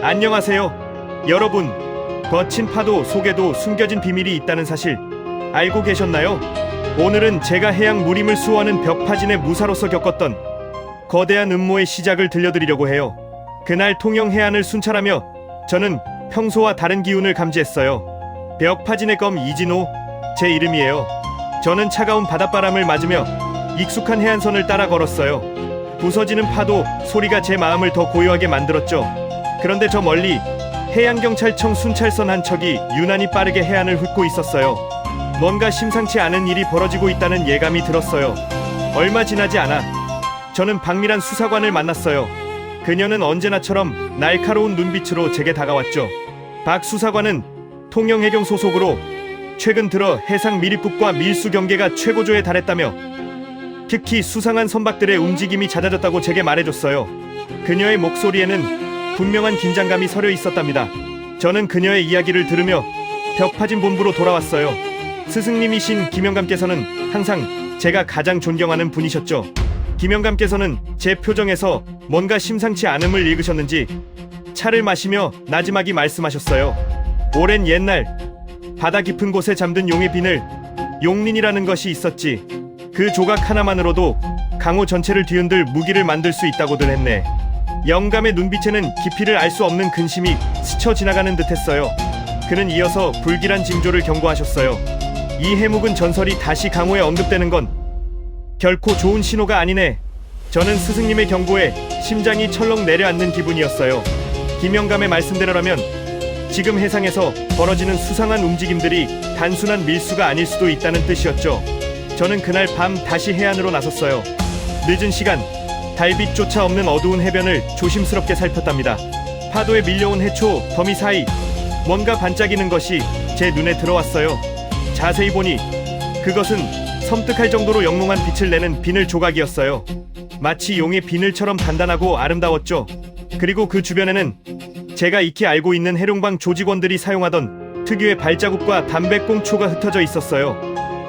안녕하세요. 여러분, 거친 파도 속에도 숨겨진 비밀이 있다는 사실 알고 계셨나요? 오늘은 제가 해양 무림을 수호하는 벽파진의 무사로서 겪었던 거대한 음모의 시작을 들려드리려고 해요. 그날 통영 해안을 순찰하며 저는 평소와 다른 기운을 감지했어요. 벽파진의 검 이진호, 제 이름이에요. 저는 차가운 바닷바람을 맞으며 익숙한 해안선을 따라 걸었어요. 부서지는 파도 소리가 제 마음을 더 고요하게 만들었죠. 그런데 저 멀리 해양경찰청 순찰선 한 척이 유난히 빠르게 해안을 훑고 있었어요. 뭔가 심상치 않은 일이 벌어지고 있다는 예감이 들었어요. 얼마 지나지 않아 저는 박미란 수사관을 만났어요. 그녀는 언제나처럼 날카로운 눈빛으로 제게 다가왔죠. 박 수사관은 통영해경 소속으로 최근 들어 해상 미립국과 밀수 경계가 최고조에 달했다며 특히 수상한 선박들의 움직임이 잦아졌다고 제게 말해줬어요. 그녀의 목소리에는 분명한 긴장감이 서려 있었답니다. 저는 그녀의 이야기를 들으며 벽파진 본부로 돌아왔어요. 스승님이신 김영감께서는 항상 제가 가장 존경하는 분이셨죠. 김영감께서는 제 표정에서 뭔가 심상치 않음을 읽으셨는지 차를 마시며 나지막이 말씀하셨어요. 오랜 옛날 바다 깊은 곳에 잠든 용의 비늘, 용린이라는 것이 있었지. 그 조각 하나만으로도 강호 전체를 뒤흔들 무기를 만들 수 있다고들 했네. 영감의 눈빛에는 깊이를 알 수 없는 근심이 스쳐 지나가는 듯했어요. 그는 이어서 불길한 징조를 경고하셨어요. 이 해묵은 전설이 다시 강호에 언급되는 건 결코 좋은 신호가 아니네. 저는 스승님의 경고에 심장이 철렁 내려앉는 기분이었어요. 김영감의 말씀대로라면 지금 해상에서 벌어지는 수상한 움직임들이 단순한 밀수가 아닐 수도 있다는 뜻이었죠. 저는 그날 밤 다시 해안으로 나섰어요. 늦은 시간, 달빛조차 없는 어두운 해변을 조심스럽게 살폈답니다. 파도에 밀려온 해초 더미 사이 뭔가 반짝이는 것이 제 눈에 들어왔어요. 자세히 보니 그것은 섬뜩할 정도로 영롱한 빛을 내는 비늘 조각이었어요. 마치 용의 비늘처럼 단단하고 아름다웠죠. 그리고 그 주변에는 제가 익히 알고 있는 해룡방 조직원들이 사용하던 특유의 발자국과 담배꽁초가 흩어져 있었어요.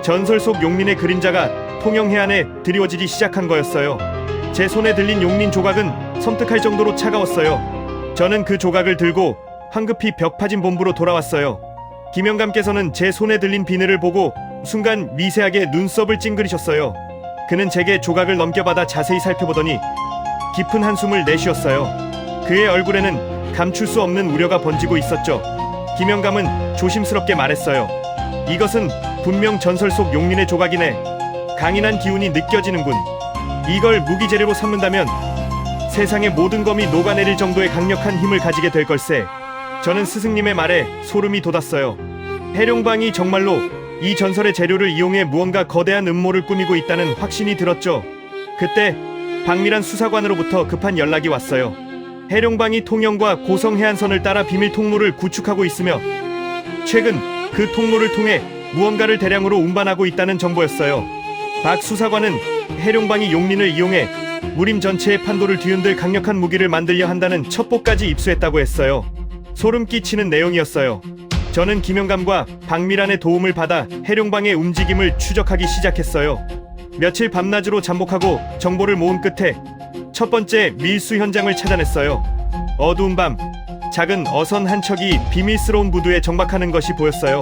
전설 속 용린의 그림자가 통영 해안에 드리워지기 시작한 거였어요. 제 손에 들린 용린 조각은 섬뜩할 정도로 차가웠어요. 저는 그 조각을 들고 황급히 벽파진 본부로 돌아왔어요. 김영감께서는 제 손에 들린 비늘을 보고 순간 미세하게 눈썹을 찡그리셨어요. 그는 제게 조각을 넘겨받아 자세히 살펴보더니 깊은 한숨을 내쉬었어요. 그의 얼굴에는 감출 수 없는 우려가 번지고 있었죠. 김영감은 조심스럽게 말했어요. 이것은 분명 전설 속 용린의 조각이네. 강인한 기운이 느껴지는군. 이걸 무기재료로 삼는다면 세상의 모든 검이 녹아내릴 정도의 강력한 힘을 가지게 될 걸세. 저는 스승님의 말에 소름이 돋았어요. 해룡방이 정말로 이 전설의 재료를 이용해 무언가 거대한 음모를 꾸미고 있다는 확신이 들었죠. 그때 박미란 수사관으로부터 급한 연락이 왔어요. 해룡방이 통영과 고성 해안선을 따라 비밀 통로를 구축하고 있으며 최근 그 통로를 통해 무언가를 대량으로 운반하고 있다는 정보였어요. 박 수사관은 해룡방이 용린을 이용해 무림 전체의 판도를 뒤흔들 강력한 무기를 만들려 한다는 첩보까지 입수했다고 했어요. 소름 끼치는 내용이었어요. 저는 김영감과 박미란의 도움을 받아 해룡방의 움직임을 추적하기 시작했어요. 며칠 밤낮으로 잠복하고 정보를 모은 끝에 첫 번째 밀수 현장을 찾아냈어요. 어두운 밤, 작은 어선 한 척이 비밀스러운 무드에 정박하는 것이 보였어요.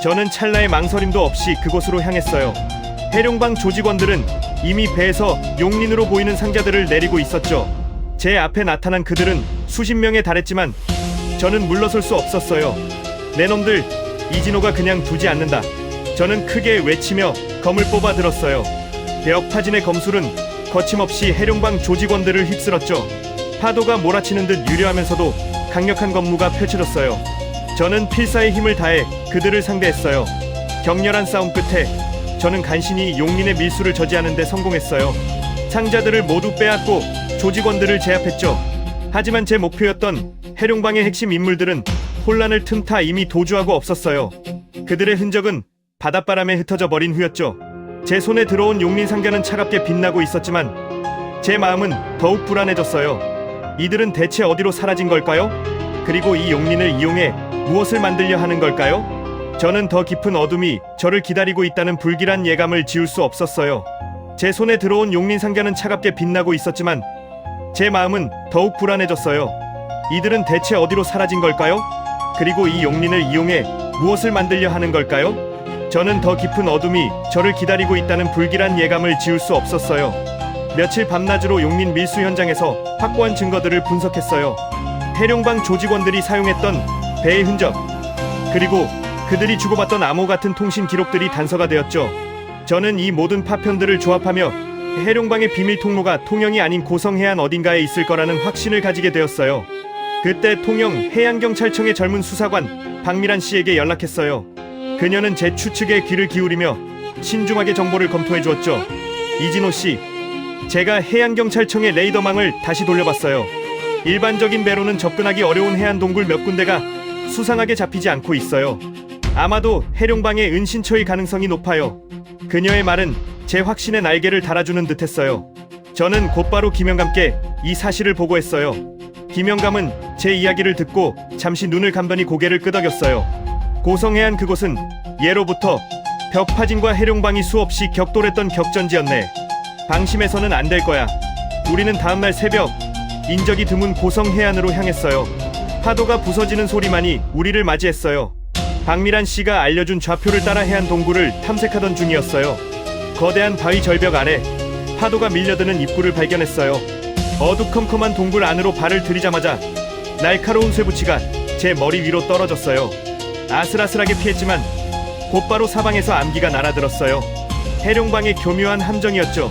저는 찰나의 망설임도 없이 그곳으로 향했어요. 해룡방 조직원들은 이미 배에서 용린으로 보이는 상자들을 내리고 있었죠. 제 앞에 나타난 그들은 수십 명에 달했지만 저는 물러설 수 없었어요. 내 놈들, 이진호가 그냥 두지 않는다. 저는 크게 외치며 검을 뽑아 들었어요. 벽파진의 검술은 거침없이 해룡방 조직원들을 휩쓸었죠. 파도가 몰아치는 듯 유려하면서도 강력한 검무가 펼쳐졌어요. 저는 필사의 힘을 다해 그들을 상대했어요. 격렬한 싸움 끝에 저는 간신히 용린의 밀수를 저지하는 데 성공했어요. 상자들을 모두 빼앗고 조직원들을 제압했죠. 하지만 제 목표였던 해룡방의 핵심 인물들은 혼란을 틈타 이미 도주하고 없었어요. 그들의 흔적은 바닷바람에 흩어져 버린 후였죠. 제 손에 들어온 용린 상자는 차갑게 빛나고 있었지만 제 마음은 더욱 불안해졌어요. 이들은 대체 어디로 사라진 걸까요? 그리고 이 용린을 이용해 무엇을 만들려 하는 걸까요? 저는 더 깊은 어둠이 저를 기다리고 있다는 불길한 예감을 지울 수 없었어요. 제 손에 들어온 용린 상자는 차갑게 빛나고 있었지만 제 마음은 더욱 불안해졌어요. 이들은 대체 어디로 사라진 걸까요? 그리고 이 용린을 이용해 무엇을 만들려 하는 걸까요? 저는 더 깊은 어둠이 저를 기다리고 있다는 불길한 예감을 지울 수 없었어요. 며칠 밤낮으로 용린 밀수 현장에서 확보한 증거들을 분석했어요. 해룡방 조직원들이 사용했던 배의 흔적, 그리고 그들이 주고받던 암호 같은 통신 기록들이 단서가 되었죠. 저는 이 모든 파편들을 조합하며 해룡방의 비밀 통로가 통영이 아닌 고성해안 어딘가에 있을 거라는 확신을 가지게 되었어요. 그때 통영 해양경찰청의 젊은 수사관 박미란 씨에게 연락했어요. 그녀는 제 추측에 귀를 기울이며 신중하게 정보를 검토해 주었죠. 이진호 씨, 제가 해양경찰청의 레이더망을 다시 돌려봤어요. 일반적인 배로는 접근하기 어려운 해안 동굴 몇 군데가 수상하게 잡히지 않고 있어요. 아마도 해룡방의 은신처일 가능성이 높아요. 그녀의 말은 제 확신의 날개를 달아주는 듯했어요. 저는 곧바로 김영감께 이 사실을 보고했어요. 김영감은 제 이야기를 듣고 잠시 눈을 감더니 고개를 끄덕였어요. 고성해안 그곳은 예로부터 벽파진과 해룡방이 수없이 격돌했던 격전지였네. 방심해서는 안 될 거야. 우리는 다음날 새벽 인적이 드문 고성해안으로 향했어요. 파도가 부서지는 소리만이 우리를 맞이했어요. 박미란 씨가 알려준 좌표를 따라 해안 동굴을 탐색하던 중이었어요. 거대한 바위 절벽 아래 파도가 밀려드는 입구를 발견했어요. 어두컴컴한 동굴 안으로 발을 들이자마자 날카로운 쇠붙이가 제 머리 위로 떨어졌어요. 아슬아슬하게 피했지만 곧바로 사방에서 암기가 날아들었어요. 해룡방의 교묘한 함정이었죠.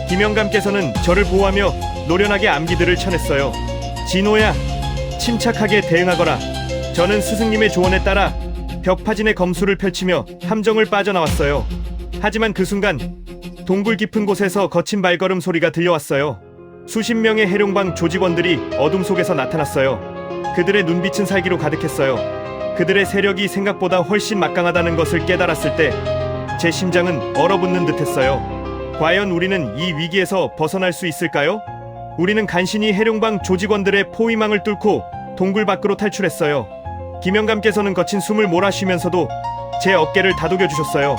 김영감께서는 저를 보호하며 노련하게 암기들을 쳐냈어요. 진호야, 침착하게 대응하거라. 저는 스승님의 조언에 따라 벽파진의 검수를 펼치며 함정을 빠져나왔어요. 하지만 그 순간 동굴 깊은 곳에서 거친 발걸음 소리가 들려왔어요. 수십 명의 해룡방 조직원들이 어둠 속에서 나타났어요. 그들의 눈빛은 살기로 가득했어요. 그들의 세력이 생각보다 훨씬 막강하다는 것을 깨달았을 때 제 심장은 얼어붙는 듯했어요. 과연 우리는 이 위기에서 벗어날 수 있을까요? 우리는 간신히 해룡방 조직원들의 포위망을 뚫고 동굴 밖으로 탈출했어요. 김영감께서는 거친 숨을 몰아쉬면서도 제 어깨를 다독여 주셨어요.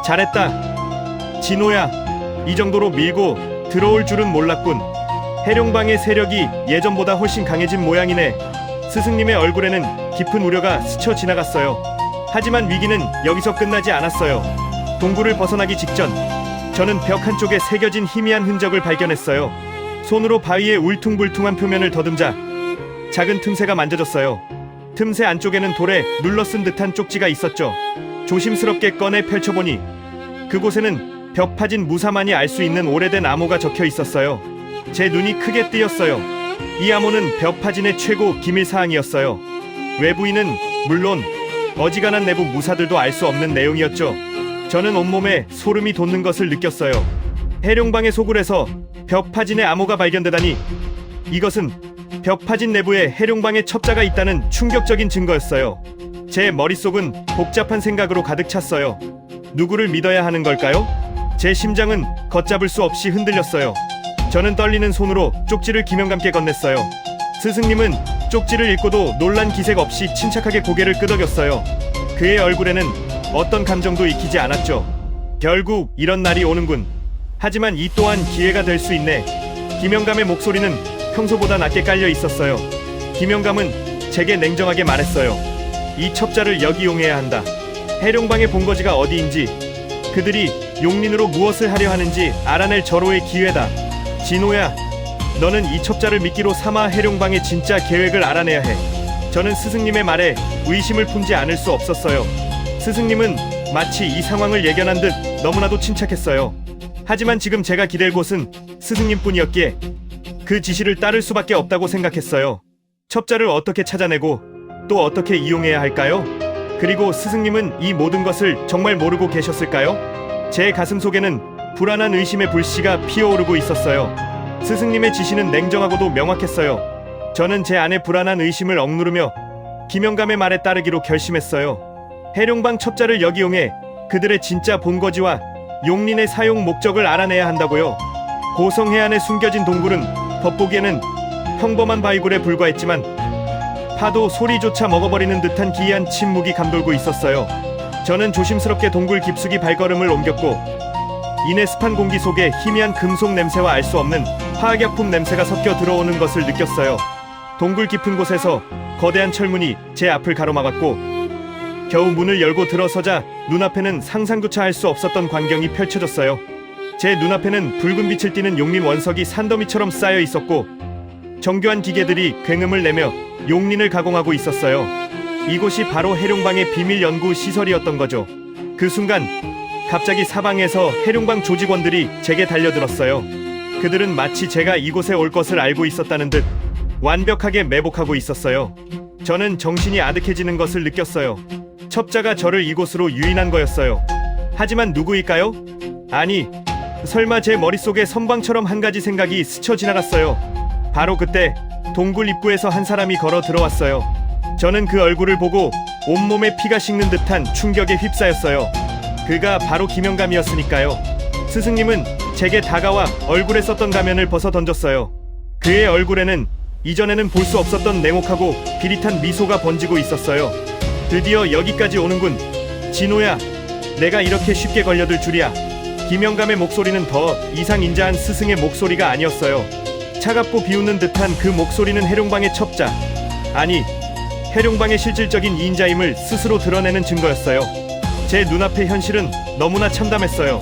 잘했다. 진호야, 이 정도로 밀고 들어올 줄은 몰랐군. 해룡방의 세력이 예전보다 훨씬 강해진 모양이네. 스승님의 얼굴에는 깊은 우려가 스쳐 지나갔어요. 하지만 위기는 여기서 끝나지 않았어요. 동굴을 벗어나기 직전 저는 벽 한쪽에 새겨진 희미한 흔적을 발견했어요. 손으로 바위의 울퉁불퉁한 표면을 더듬자 작은 틈새가 만져졌어요. 틈새 안쪽에는 돌에 눌러쓴 듯한 쪽지가 있었죠. 조심스럽게 꺼내 펼쳐보니 그곳에는 벽파진 무사만이 알 수 있는 오래된 암호가 적혀 있었어요. 제 눈이 크게 뜨였어요. 이 암호는 벽파진의 최고 기밀사항이었어요. 외부인은 물론 어지간한 내부 무사들도 알 수 없는 내용이었죠. 저는 온몸에 소름이 돋는 것을 느꼈어요. 해룡방의 소굴에서 벽파진의 암호가 발견되다니, 이것은 벽파진 내부에 해룡방의 첩자가 있다는 충격적인 증거였어요. 제 머릿속은 복잡한 생각으로 가득 찼어요. 누구를 믿어야 하는 걸까요? 제 심장은 걷잡을 수 없이 흔들렸어요. 저는 떨리는 손으로 쪽지를 김영감께 건넸어요. 스승님은 쪽지를 읽고도 놀란 기색 없이 침착하게 고개를 끄덕였어요. 그의 얼굴에는 어떤 감정도 익히지 않았죠. 결국 이런 날이 오는군. 하지만 이 또한 기회가 될 수 있네. 김영감의 목소리는 평소보다 낮게 깔려 있었어요. 김영감은 제게 냉정하게 말했어요. 이 첩자를 역이용해야 한다. 해룡방의 본거지가 어디인지, 그들이 용린으로 무엇을 하려 하는지 알아낼 절호의 기회다. 진호야, 너는 이 첩자를 미끼로 삼아 해룡방의 진짜 계획을 알아내야 해. 저는 스승님의 말에 의심을 품지 않을 수 없었어요. 스승님은 마치 이 상황을 예견한 듯 너무나도 침착했어요. 하지만 지금 제가 기댈 곳은 스승님뿐이었기에 그 지시를 따를 수밖에 없다고 생각했어요. 첩자를 어떻게 찾아내고 또 어떻게 이용해야 할까요? 그리고 스승님은 이 모든 것을 정말 모르고 계셨을까요? 제 가슴 속에는 불안한 의심의 불씨가 피어오르고 있었어요. 스승님의 지시는 냉정하고도 명확했어요. 저는 제 안의 불안한 의심을 억누르며 김영감의 말에 따르기로 결심했어요. 해룡방 첩자를 역이용해 그들의 진짜 본거지와 용린의 사용 목적을 알아내야 한다고요. 고성해안에 숨겨진 동굴은 겉보기에는 평범한 바위굴에 불과했지만 파도 소리조차 먹어버리는 듯한 기이한 침묵이 감돌고 있었어요. 저는 조심스럽게 동굴 깊숙이 발걸음을 옮겼고 이내 습한 공기 속에 희미한 금속 냄새와 알 수 없는 화학약품 냄새가 섞여 들어오는 것을 느꼈어요. 동굴 깊은 곳에서 거대한 철문이 제 앞을 가로막았고 겨우 문을 열고 들어서자 눈앞에는 상상조차 할 수 없었던 광경이 펼쳐졌어요. 제 눈앞에는 붉은 빛을 띠는 용린 원석이 산더미처럼 쌓여 있었고 정교한 기계들이 굉음을 내며 용린을 가공하고 있었어요. 이곳이 바로 해룡방의 비밀 연구 시설이었던 거죠. 그 순간 갑자기 사방에서 해룡방 조직원들이 제게 달려들었어요. 그들은 마치 제가 이곳에 올 것을 알고 있었다는 듯 완벽하게 매복하고 있었어요. 저는 정신이 아득해지는 것을 느꼈어요. 첩자가 저를 이곳으로 유인한 거였어요. 하지만 누구일까요? 아니, 설마 제 머릿속에 선방처럼 한 가지 생각이 스쳐 지나갔어요. 바로 그때 동굴 입구에서 한 사람이 걸어 들어왔어요. 저는 그 얼굴을 보고 온몸에 피가 식는 듯한 충격에 휩싸였어요. 그가 바로 김영감이었으니까요. 스승님은 제게 다가와 얼굴에 썼던 가면을 벗어 던졌어요. 그의 얼굴에는 이전에는 볼 수 없었던 냉혹하고 비릿한 미소가 번지고 있었어요. 드디어 여기까지 오는군. 진호야, 내가 이렇게 쉽게 걸려들 줄이야. 김영감의 목소리는 더 이상 인자한 스승의 목소리가 아니었어요. 차갑고 비웃는 듯한 그 목소리는 해룡방의 첩자, 아니 해룡방의 실질적인 인자임을 스스로 드러내는 증거였어요. 제 눈앞의 현실은 너무나 참담했어요.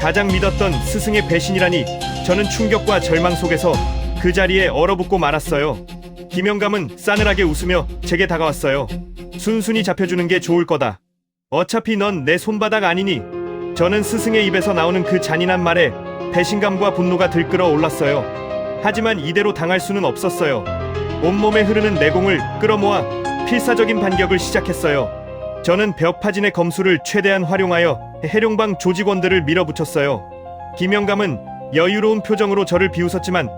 가장 믿었던 스승의 배신이라니. 저는 충격과 절망 속에서 그 자리에 얼어붙고 말았어요. 김영감은 싸늘하게 웃으며 제게 다가왔어요. 순순히 잡혀주는 게 좋을 거다. 어차피 넌 내 손바닥 아니니. 저는 스승의 입에서 나오는 그 잔인한 말에 배신감과 분노가 들끓어 올랐어요. 하지만 이대로 당할 수는 없었어요. 온몸에 흐르는 내공을 끌어모아 필사적인 반격을 시작했어요. 저는 벽파진의 검수를 최대한 활용하여 해룡방 조직원들을 밀어붙였어요. 김영감은 여유로운 표정으로 저를 비웃었지만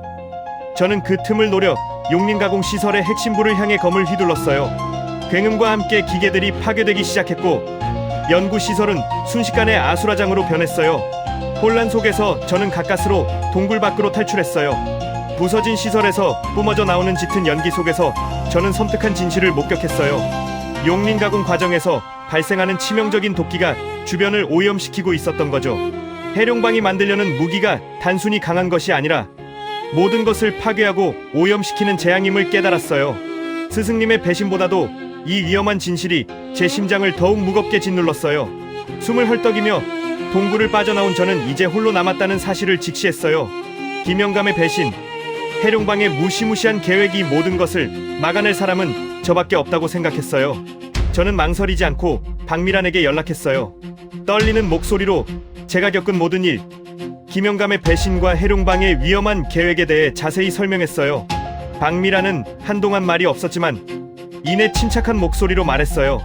저는 그 틈을 노려 용린가공 시설의 핵심부를 향해 검을 휘둘렀어요. 굉음과 함께 기계들이 파괴되기 시작했고 연구시설은 순식간에 아수라장으로 변했어요. 혼란 속에서 저는 가까스로 동굴 밖으로 탈출했어요. 부서진 시설에서 뿜어져 나오는 짙은 연기 속에서 저는 섬뜩한 진실을 목격했어요. 용린가공 과정에서 발생하는 치명적인 독기가 주변을 오염시키고 있었던 거죠. 해룡방이 만들려는 무기가 단순히 강한 것이 아니라 모든 것을 파괴하고 오염시키는 재앙임을 깨달았어요. 스승님의 배신보다도 이 위험한 진실이 제 심장을 더욱 무겁게 짓눌렀어요. 숨을 헐떡이며 동굴을 빠져나온 저는 이제 홀로 남았다는 사실을 직시했어요. 김영감의 배신, 해룡방의 무시무시한 계획이 모든 것을 막아낼 사람은 저밖에 없다고 생각했어요. 저는 망설이지 않고 박미란에게 연락했어요. 떨리는 목소리로 제가 겪은 모든 일, 김영감의 배신과 해룡방의 위험한 계획에 대해 자세히 설명했어요. 박미란은 한동안 말이 없었지만 이내 침착한 목소리로 말했어요.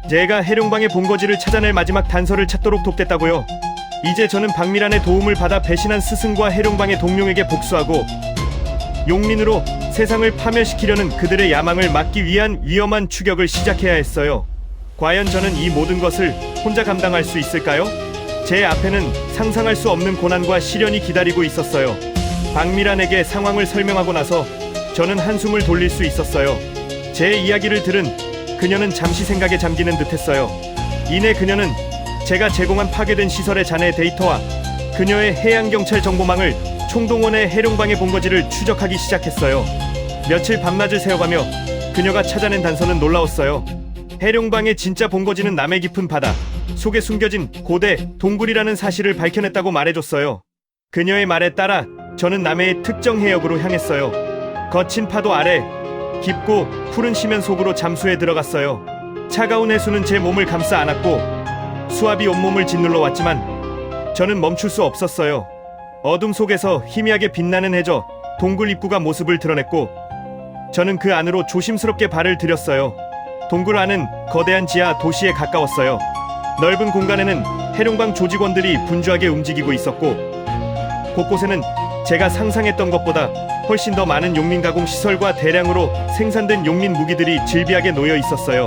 제가 해룡방의 본거지를 찾아낼 마지막 단서를 찾도록 돕겠다고요. 이제 저는 박미란의 도움을 받아 배신한 스승과 해룡방의 동료에게 복수하고 용린으로 세상을 파멸시키려는 그들의 야망을 막기 위한 위험한 추격을 시작해야 했어요. 과연 저는 이 모든 것을 혼자 감당할 수 있을까요? 제 앞에는 상상할 수 없는 고난과 시련이 기다리고 있었어요. 박미란에게 상황을 설명하고 나서 저는 한숨을 돌릴 수 있었어요. 제 이야기를 들은 그녀는 잠시 생각에 잠기는 듯했어요. 이내 그녀는 제가 제공한 파괴된 시설의 잔해 데이터와 그녀의 해양경찰 정보망을 총동원해 해룡방의 본거지를 추적하기 시작했어요. 며칠 밤낮을 새어가며 그녀가 찾아낸 단서는 놀라웠어요. 해룡방의 진짜 본거지는 남해 깊은 바다 속에 숨겨진 고대 동굴이라는 사실을 밝혀냈다고 말해줬어요. 그녀의 말에 따라 저는 남해의 특정 해역으로 향했어요. 거친 파도 아래 깊고 푸른 심연 속으로 잠수해 들어갔어요. 차가운 해수는 제 몸을 감싸 안았고 수압이 온몸을 짓눌러 왔지만 저는 멈출 수 없었어요. 어둠 속에서 희미하게 빛나는 해저 동굴 입구가 모습을 드러냈고 저는 그 안으로 조심스럽게 발을 들였어요. 동굴 안은 거대한 지하 도시에 가까웠어요. 넓은 공간에는 해룡방 조직원들이 분주하게 움직이고 있었고 곳곳에는 제가 상상했던 것보다 훨씬 더 많은 용린가공 시설과 대량으로 생산된 용린 무기들이 질비하게 놓여 있었어요.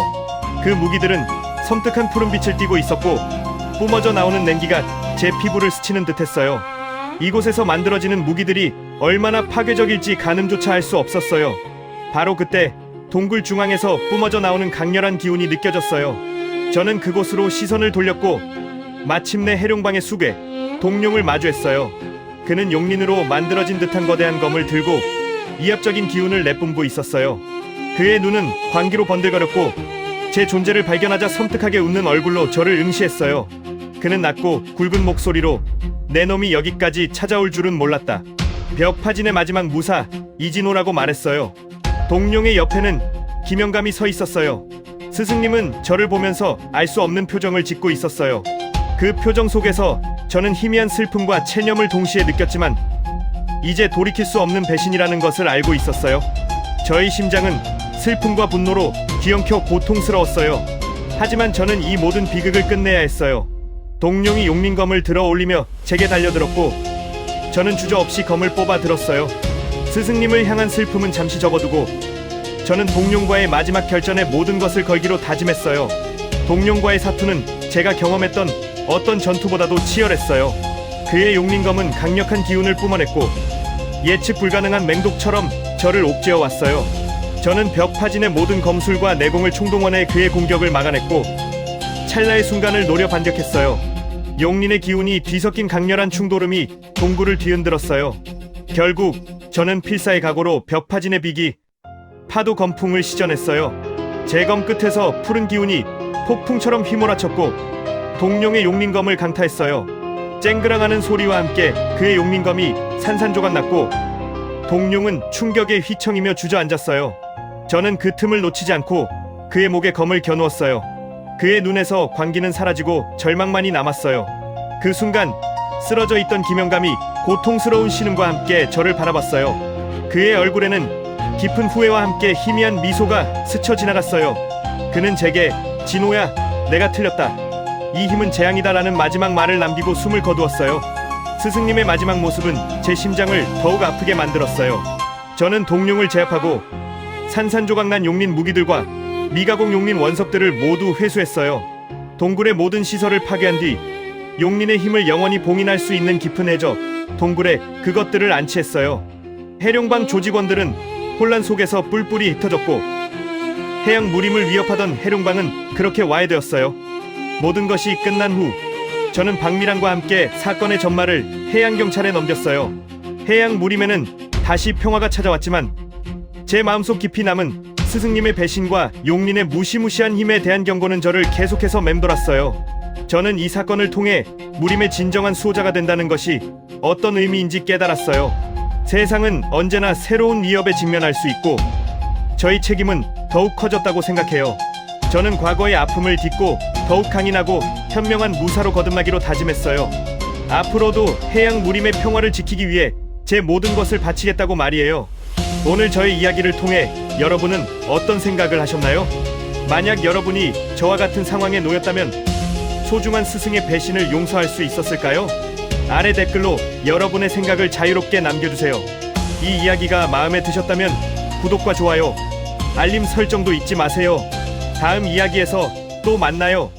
그 무기들은 섬뜩한 푸른빛을 띠고 있었고 뿜어져 나오는 냉기가 제 피부를 스치는 듯했어요. 이곳에서 만들어지는 무기들이 얼마나 파괴적일지 가늠조차 할 수 없었어요. 바로 그때 동굴 중앙에서 뿜어져 나오는 강렬한 기운이 느껴졌어요. 저는 그곳으로 시선을 돌렸고 마침내 해룡방의 수괴 동룡을 마주했어요. 그는 용린으로 만들어진 듯한 거대한 검을 들고 위압적인 기운을 내뿜고 있었어요. 그의 눈은 광기로 번들거렸고 제 존재를 발견하자 섬뜩하게 웃는 얼굴로 저를 응시했어요. 그는 낮고 굵은 목소리로 내 놈이 여기까지 찾아올 줄은 몰랐다. 벽파진의 마지막 무사 이진호라고 말했어요. 동룡의 옆에는 김영감이 서 있었어요. 스승님은 저를 보면서 알 수 없는 표정을 짓고 있었어요. 그 표정 속에서 저는 희미한 슬픔과 체념을 동시에 느꼈지만 이제 돌이킬 수 없는 배신이라는 것을 알고 있었어요. 저의 심장은 슬픔과 분노로 뒤엉켜 고통스러웠어요. 하지만 저는 이 모든 비극을 끝내야 했어요. 동룡이 용민검을 들어 올리며 제게 달려들었고 저는 주저없이 검을 뽑아 들었어요. 스승님을 향한 슬픔은 잠시 접어두고 저는 동룡과의 마지막 결전에 모든 것을 걸기로 다짐했어요. 동룡과의 사투는 제가 경험했던 어떤 전투보다도 치열했어요. 그의 용민검은 강력한 기운을 뿜어냈고 예측 불가능한 맹독처럼 저를 옥죄어 왔어요. 저는 벽파진의 모든 검술과 내공을 총동원해 그의 공격을 막아냈고 찰나의 순간을 노려 반격했어요. 용린의 기운이 뒤섞인 강렬한 충돌음이 동굴을 뒤흔들었어요. 결국 저는 필사의 각오로 벽파진의 비기 파도 검풍을 시전했어요. 제 검 끝에서 푸른 기운이 폭풍처럼 휘몰아쳤고 동룡의 용민검을 강타했어요. 쨍그랑하는 소리와 함께 그의 용민검이 산산조각 났고 동룡은 충격에 휘청이며 주저앉았어요. 저는 그 틈을 놓치지 않고 그의 목에 검을 겨누었어요. 그의 눈에서 광기는 사라지고 절망만이 남았어요. 그 순간 쓰러져 있던 김영감이 고통스러운 신음과 함께 저를 바라봤어요. 그의 얼굴에는 깊은 후회와 함께 희미한 미소가 스쳐 지나갔어요. 그는 제게 진호야, 내가 틀렸다. 이 힘은 재앙이다 라는 마지막 말을 남기고 숨을 거두었어요. 스승님의 마지막 모습은 제 심장을 더욱 아프게 만들었어요. 저는 동룡을 제압하고 산산조각난 용린 무기들과 미가공 용린 원석들을 모두 회수했어요. 동굴의 모든 시설을 파괴한 뒤 용린의 힘을 영원히 봉인할 수 있는 깊은 해저 동굴에 그것들을 안치했어요. 해룡방 조직원들은 혼란 속에서 뿔뿔이 흩어졌고 해양 무림을 위협하던 해룡방은 그렇게 와해되었어요. 모든 것이 끝난 후 저는 박미란과 함께 사건의 전말을 해양경찰에 넘겼어요. 해양 무림에는 다시 평화가 찾아왔지만 제 마음속 깊이 남은 스승님의 배신과 용린의 무시무시한 힘에 대한 경고는 저를 계속해서 맴돌았어요. 저는 이 사건을 통해 무림의 진정한 수호자가 된다는 것이 어떤 의미인지 깨달았어요. 세상은 언제나 새로운 위협에 직면할 수 있고 저희 책임은 더욱 커졌다고 생각해요. 저는 과거의 아픔을 딛고 더욱 강인하고 현명한 무사로 거듭나기로 다짐했어요. 앞으로도 해양 무림의 평화를 지키기 위해 제 모든 것을 바치겠다고 말이에요. 오늘 저의 이야기를 통해 여러분은 어떤 생각을 하셨나요? 만약 여러분이 저와 같은 상황에 놓였다면 소중한 스승의 배신을 용서할 수 있었을까요? 아래 댓글로 여러분의 생각을 자유롭게 남겨주세요. 이 이야기가 마음에 드셨다면 구독과 좋아요, 알림 설정도 잊지 마세요. 다음 이야기에서 또 만나요.